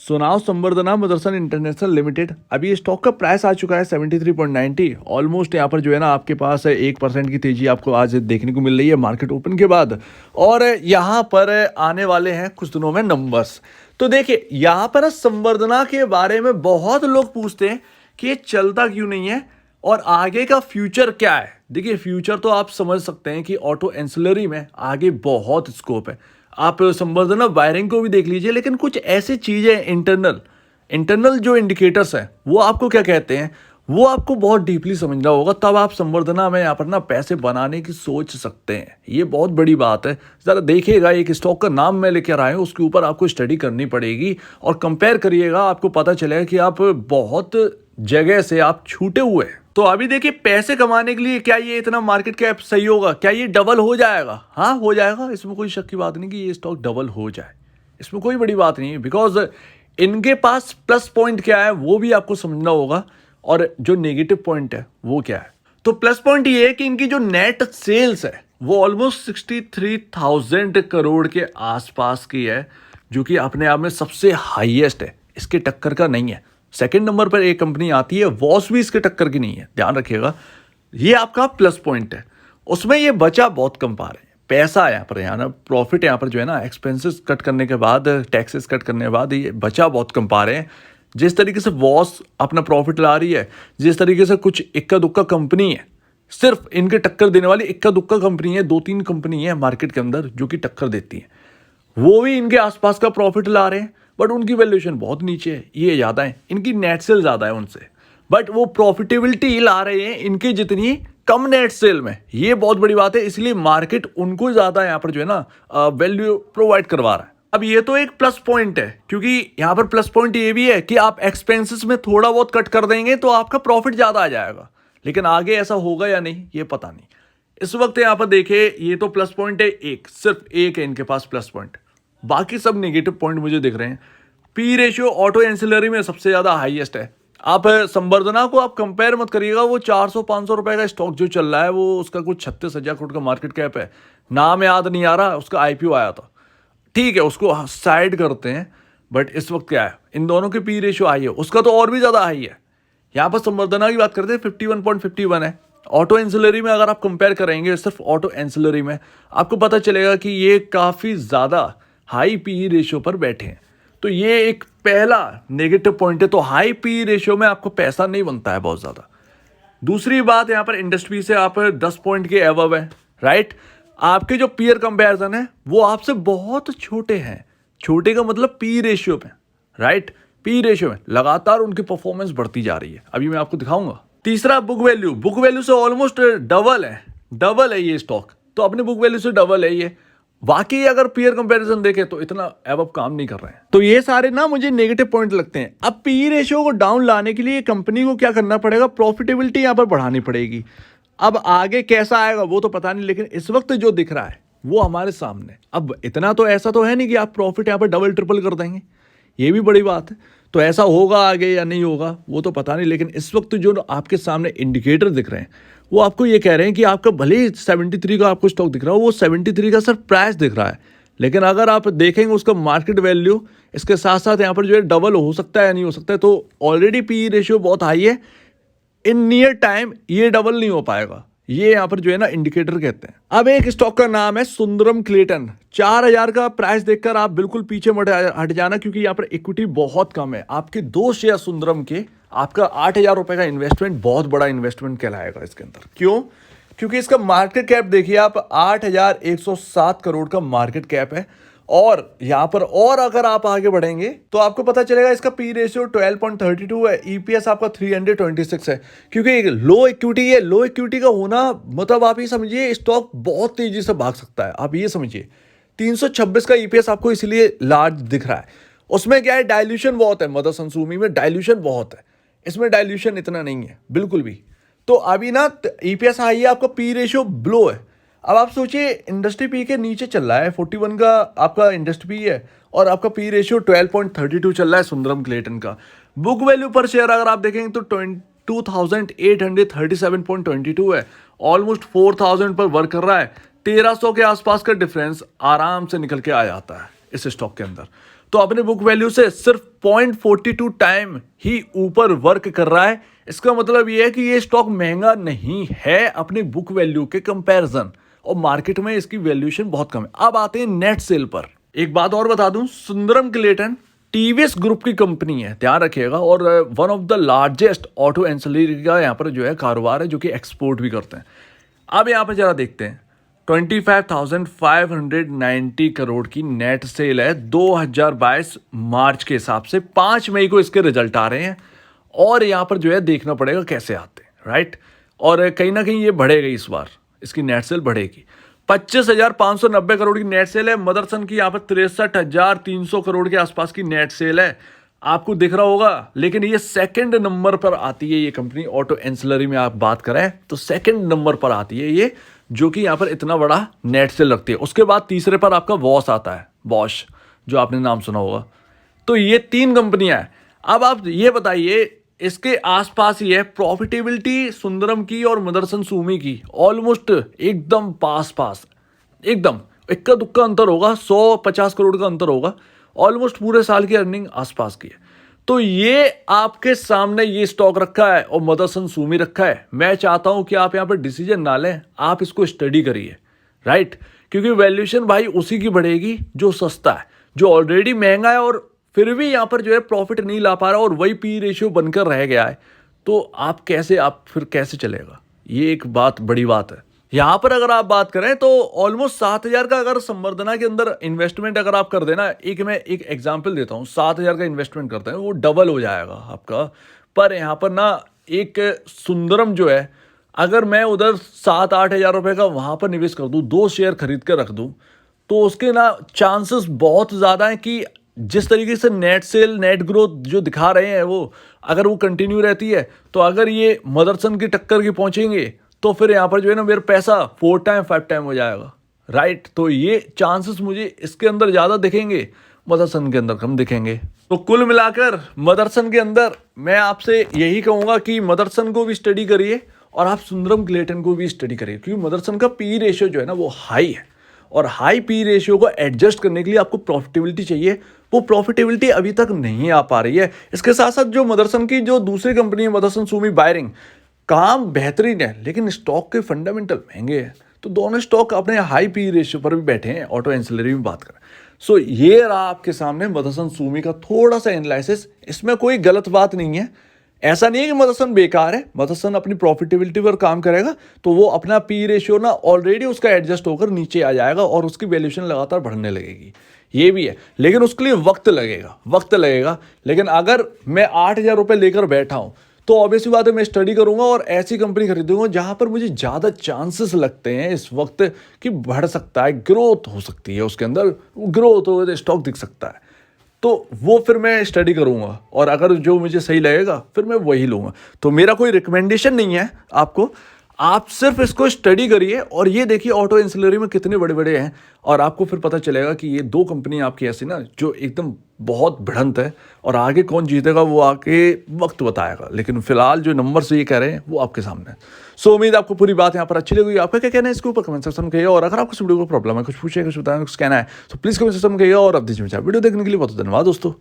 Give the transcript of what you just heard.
सुनाओ संवर्धना Motherson international limited. अभी ये स्टॉक का प्राइस आ चुका है 73.90। ऑलमोस्ट यहाँ पर जो है ना आपके पास 1% की तेजी आपको आज देखने को मिल रही है मार्केट ओपन के बाद। और यहाँ पर आने वाले हैं कुछ दिनों में नंबर्स। तो देखिए यहाँ पर संवर्धना के बारे में बहुत लोग पूछते हैं कि ये चलता क्यों नहीं है और आगे का फ्यूचर क्या है। देखिए फ्यूचर तो आप समझ सकते हैं कि ऑटो एंसिलरी में आगे बहुत स्कोप है। आप संवर्धना वायरिंग को भी देख लीजिए, लेकिन कुछ ऐसी चीजें इंटरनल जो इंडिकेटर्स हैं वो आपको क्या कहते हैं वो आपको बहुत डीपली समझना होगा, तब आप संवर्धना में यहाँ पर ना पैसे बनाने की सोच सकते हैं। ये बहुत बड़ी बात है। जरा देखिएगा, एक स्टॉक का नाम मैं लेकर आया हूँ, उसके ऊपर आपको स्टडी करनी पड़ेगी और कंपेयर करिएगा। आपको पता चलेगा कि आप बहुत जगह से आप छूटे हुए हैं। तो अभी देखिए पैसे कमाने के लिए क्या ये इतना मार्केट कैप सही होगा? क्या ये डबल हो जाएगा? हाँ हो जाएगा, इसमें कोई शक की बात नहीं कि ये स्टॉक डबल हो जाए, इसमें कोई बड़ी बात नहीं है। बिकॉज इनके पास प्लस पॉइंट क्या है वो भी आपको समझना होगा और जो नेगेटिव पॉइंट है वो क्या है। तो प्लस पॉइंट ये है कि इनकी जो नेट सेल्स है वो ऑलमोस्ट 63,000 करोड़ के आसपास की है, जो कि अपने आप में सबसे हाईएस्ट है, इसके टक्कर का नहीं है। सेकंड नंबर पर एक कंपनी आती है वॉस भी इसके टक्कर की नहीं है, ध्यान रखिएगा। ये आपका प्लस पॉइंट है। उसमें ये बचा बहुत कम पा रहे हैं पैसा यहाँ पर, यहाँ ना प्रॉफिट यहाँ पर जो है ना एक्सपेंसेस कट करने के बाद, टैक्सेस कट करने के बाद ये बचा बहुत कम पा रहे हैं। जिस तरीके से वॉस अपना प्रॉफिट ला रही है, जिस तरीके से कुछ इक्का दुक्का कंपनी है, सिर्फ इनके टक्कर देने वाली इक्का दुक्का कंपनी है, 2-3 कंपनी है मार्केट के अंदर जो कि टक्कर देती है, वो भी इनके आसपास का प्रॉफिट ला रहे हैं। बट उनकी वैल्यूएशन बहुत नीचे है, ये ज़्यादा है, इनकी नेट सेल ज़्यादा है उनसे, बट वो प्रॉफिटेबिलिटी ला रहे हैं इनकी जितनी कम नेट सेल में। ये बहुत बड़ी बात है, इसलिए मार्केट उनको ज़्यादा यहाँ पर जो है ना वैल्यू प्रोवाइड करवा रहा है। अब ये तो एक प्लस पॉइंट है, क्योंकि यहाँ पर प्लस पॉइंट ये भी है कि आप एक्सपेंसेस में थोड़ा बहुत कट कर देंगे तो आपका प्रॉफिट ज़्यादा आ जाएगा। लेकिन आगे ऐसा होगा या नहीं ये पता नहीं। इस वक्त यहाँ पर देखिए ये तो प्लस पॉइंट है, एक सिर्फ एक है इनके पास प्लस पॉइंट, बाकी सब नेगेटिव पॉइंट मुझे दिख रहे हैं। पी रेशियो ऑटो एंसिलरी में सबसे ज़्यादा हाईएस्ट है। आप संवर्धना को आप कंपेयर मत करिएगा, वो 400-500 रुपए का स्टॉक जो चल रहा है वो उसका कुछ 36,000 करोड़ का मार्केट कैप है। नाम याद नहीं आ रहा, उसका आईपीओ आया था, ठीक है उसको साइड करते हैं। बट इस वक्त क्या है, इन दोनों के पी रेशियो हाई है, उसका तो और भी ज़्यादा हाई है। यहाँ पर संवर्धना की बात करते हैं 51.51 है। ऑटो एंसिलरी में अगर आप कंपेयर करेंगे सिर्फ ऑटो एंसिलरी में, आपको पता चलेगा कि ये काफ़ी ज़्यादा हाई पी रेशियो पर बैठे हैं। तो ये एक पहला नेगेटिव पॉइंट है। तो हाई पी रेशियो में आपको पैसा नहीं बनता है बहुत ज़्यादा। दूसरी बात, यहाँ पर इंडस्ट्री से आप 10 पॉइंट के अबव है, राइट। आपके जो पीयर कंपैरिजन है वो आपसे बहुत छोटे हैं। छोटे का मतलब पी रेशियो में, राइट। पी रेशियो में लगातार उनकी परफॉर्मेंस बढ़ती जा रही है। अभी मैं आपको दिखाऊंगा। तीसरा बुक वैल्यू से ऑलमोस्ट डबल है ये स्टॉक, तो अपने बुक वैल्यू से डबल है ये। बाकी अगर पीयर कंपैरिजन देखें तो इतना अबव काम नहीं कर रहे हैं। तो ये सारे ना मुझे नेगेटिव पॉइंट लगते हैं। अब पी रेशियो को डाउन लाने के लिए कंपनी को क्या करना पड़ेगा, प्रॉफिटेबिलिटी यहाँ पर बढ़ानी पड़ेगी। अब आगे कैसा आएगा वो तो पता नहीं, लेकिन इस वक्त जो दिख रहा है वो हमारे सामने। अब इतना तो ऐसा तो है नहीं कि आप प्रॉफिट यहाँ पर डबल ट्रिपल कर देंगे, ये भी बड़ी बात है। तो ऐसा होगा आगे या नहीं होगा वो तो पता नहीं, लेकिन इस वक्त जो आपके सामने इंडिकेटर दिख रहे हैं वो आपको ये कह रहे हैं कि आपका भले ही 73 का आपको स्टॉक दिख रहा हो, वो 73 का सिर्फ प्राइस दिख रहा है, लेकिन अगर आप देखेंगे उसका मार्केट वैल्यू इसके साथ साथ यहाँ पर जो है डबल हो सकता है या नहीं हो सकता है। तो ऑलरेडी पी रेशियो बहुत हाई है, इन नियर टाइम ये डबल नहीं हो पाएगा, ये यहाँ पर जो है ना इंडिकेटर कहते हैं। अब एक स्टॉक का नाम है सुंदरम क्लेटन। 4,000 का प्राइस देखकर आप बिल्कुल पीछे मत हट जाना, क्योंकि यहाँ पर इक्विटी बहुत कम है। आपके 2 शेयर सुंदरम के, आपका 8,000 रुपए का इन्वेस्टमेंट बहुत बड़ा इन्वेस्टमेंट कहलाएगा इसके अंदर। क्यों? क्योंकि इसका मार्केट कैप देखिए आप, 8,107 करोड़ का मार्केट कैप है। और यहाँ पर और अगर आप आगे बढ़ेंगे तो आपको पता चलेगा इसका पी रेशियो 12.32 है, ईपीएस आपका 326 है। क्योंकि लो इक्विटी है, लो इक्विटी का होना मतलब आप ये समझिए स्टॉक बहुत तेजी से भाग सकता है। आप ये समझिए 326 का ईपीएस आपको इसलिए लार्ज दिख रहा है। उसमें क्या है, डाइल्यूशन बहुत है, मदरसन सुमी में डाइल्यूशन बहुत है, इसमें डाइल्यूशन इतना नहीं है बिल्कुल भी। तो अभी ना ईपीएस हाई है, आपका पी रेशियो ब्लो है। अब आप सोचिए इंडस्ट्री पी के नीचे चल रहा है, 41 का आपका इंडस्ट्री पी है और आपका पी रेशियो 12.32 चल रहा है सुंदरम क्लेटन का। बुक वैल्यू पर शेयर अगर आप देखेंगे तो 2837.22 है, ऑलमोस्ट 4000 पर वर्क कर रहा है। 1300 के आसपास का डिफरेंस आराम से निकल के आ जाता है इस स्टॉक के अंदर। तो अपने बुक वैल्यू से सिर्फ 0.42 टाइम ही ऊपर वर्क कर रहा है। इसका मतलब ये है कि ये स्टॉक महंगा नहीं है अपनी बुक वैल्यू के कंपैरिजन, और मार्केट में इसकी वैल्यूएशन बहुत कम है। अब आते हैं नेट सेल पर। एक बात और बता दूं, सुंदरम क्लेटन टीवीएस ग्रुप की कंपनी है, ध्यान रखिएगा, और one of the largest auto ancillary का यहाँ पर जो है कारोबार है, जो कि एक्सपोर्ट भी करते हैं। अब यहाँ पर जरा देखते हैं, 25,590 करोड़ की नेट सेल है 2022 मार्च के हिसाब से। 5 मई को इसके रिजल्ट आ रहे हैं, और यहाँ पर जो है देखना पड़ेगा कैसे आते हैं, राइट। और कहीं ना कहीं ये बढ़ेगी, इस बार इसकी नेट सेल बढ़ेगी। 25,590 करोड़ की नेट सेल है। मदरसन की यहाँ पर 63,300 करोड़ के आसपास की नेट सेल है, आपको दिख रहा होगा। लेकिन ये सेकंड नंबर पर आती है ये कंपनी, ऑटो एंसिलरी में आप बात करें तो सेकंड नंबर पर आती है ये, जो कि यहाँ पर इतना बड़ा नेट सेल रखती है। उसके बाद तीसरे पर आपका वॉश आता है, बॉश, जो आपने नाम सुना होगा। तो ये 3 कंपनियां हैं। अब आप ये बताइए, इसके आसपास ही है प्रॉफिटेबिलिटी सुंदरम की और मदरसन सुमी की, ऑलमोस्ट एकदम पास पास, एकदम इक्का दुक्का अंतर होगा, 150 करोड़ का अंतर होगा। ऑलमोस्ट पूरे साल की अर्निंग आसपास की है। तो ये आपके सामने ये स्टॉक रखा है और मदरसन सुमी रखा है। मैं चाहता हूं कि आप यहां पर डिसीजन ना लें, आप इसको स्टडी करिए, राइट। क्योंकि वैल्यूएशन भाई उसी की बढ़ेगी जो सस्ता है, जो ऑलरेडी महंगा है और फिर भी यहाँ पर जो है प्रॉफिट नहीं ला पा रहा, और वही पी रेशियो बनकर रह गया है। तो आप फिर कैसे चलेगा, ये एक बड़ी बात है। यहाँ पर अगर आप बात करें तो ऑलमोस्ट 7,000 का अगर संवर्धना के अंदर इन्वेस्टमेंट अगर आप कर देना, मैं एक एग्जांपल देता हूँ, 7,000 का इन्वेस्टमेंट करते हैं, वो डबल हो जाएगा आपका। पर यहाँ पर ना एक सुंदरम जो है, अगर मैं उधर 7-8 हज़ार रुपये का वहाँ पर निवेश कर दूँ, 2 शेयर खरीद कर रख दूँ, तो उसके ना चांसेस बहुत ज़्यादा हैं कि जिस तरीके से नेट सेल, नेट ग्रोथ जो दिखा रहे हैं वो, अगर वो कंटिन्यू रहती है, तो अगर ये मदरसन की टक्कर की पहुंचेंगे, तो फिर यहाँ पर जो है ना मेरा पैसा 4 टाइम 5 टाइम हो जाएगा, राइट। तो ये चांसेस मुझे इसके अंदर ज़्यादा दिखेंगे, मदरसन के अंदर कम दिखेंगे। तो कुल मिलाकर मदरसन के अंदर मैं आपसे यही कहूँगा कि मदरसन को भी स्टडी करिए और आप सुंदरम क्लेटन को भी स्टडी करिए, क्योंकि मदरसन का पी रेशियो जो है ना वो हाई है, और हाई पी रेशियो को एडजस्ट करने के लिए आपको प्रॉफिटेबिलिटी चाहिए। वो प्रॉफिटेबिलिटी अभी तक नहीं आ पा रही है। इसके साथ साथ जो मदरसन की जो दूसरी कंपनी है, मदरसन सुमी बायरिंग, काम बेहतरीन है, लेकिन स्टॉक के फंडामेंटल महंगे हैं। तो दोनों स्टॉक अपने हाई पी रेशियो पर भी बैठे हैं, ऑटो एंसिलरी में बात करें। सो ये रहा आपके सामने मदरसन सुमी का थोड़ा सा एनालिसिस। इसमें कोई गलत बात नहीं है, ऐसा नहीं है कि मदरसन बेकार है। मदरसन अपनी प्रॉफिटेबिलिटी पर काम करेगा तो वो अपना पी रेशियो ना ऑलरेडी उसका एडजस्ट होकर नीचे आ जाएगा और उसकी वैल्यूएशन लगातार बढ़ने लगेगी, ये भी है। लेकिन उसके लिए वक्त लगेगा। लेकिन अगर मैं 8,000 रुपये लेकर बैठा हूं, तो ऑब्वियसली बात है मैं स्टडी करूंगा और ऐसी कंपनी खरीदूंगा जहां पर मुझे ज़्यादा चांसेस लगते हैं इस वक्त कि बढ़ सकता है, ग्रोथ हो सकती है, उसके अंदर ग्रोथ हो, स्टॉक दिख सकता है। तो वो फिर मैं स्टडी करूंगा, और अगर जो मुझे सही लगेगा फिर मैं वही लूंगा। तो मेरा कोई रिकमेंडेशन नहीं है आपको, आप सिर्फ इसको स्टडी करिए और ये देखिए ऑटो एंसिलरी में कितने बड़े बड़े हैं, और आपको फिर पता चलेगा कि ये 2 कंपनी आपकी ऐसी ना जो एकदम बहुत भिड़ंत है, और आगे कौन जीतेगा वो आके वक्त बताएगा। लेकिन फिलहाल जो नंबर से ये कह रहे हैं वो आपके सामने है। सो उम्मीद आपको पूरी बात यहाँ पर अच्छी लगी। आपका क्या कहना है इसके ऊपर कमेंट सेक्शन में कहिए, और अगर आपको इस वीडियो को प्रॉब्लम है, कुछ पूछे, कुछ बताना, कुछ कहना है, तो प्लीज़ कमेंट सेक्शन में कहिए। और अब दीजिए वीडियो देखने के लिए बहुत धन्यवाद दोस्तों।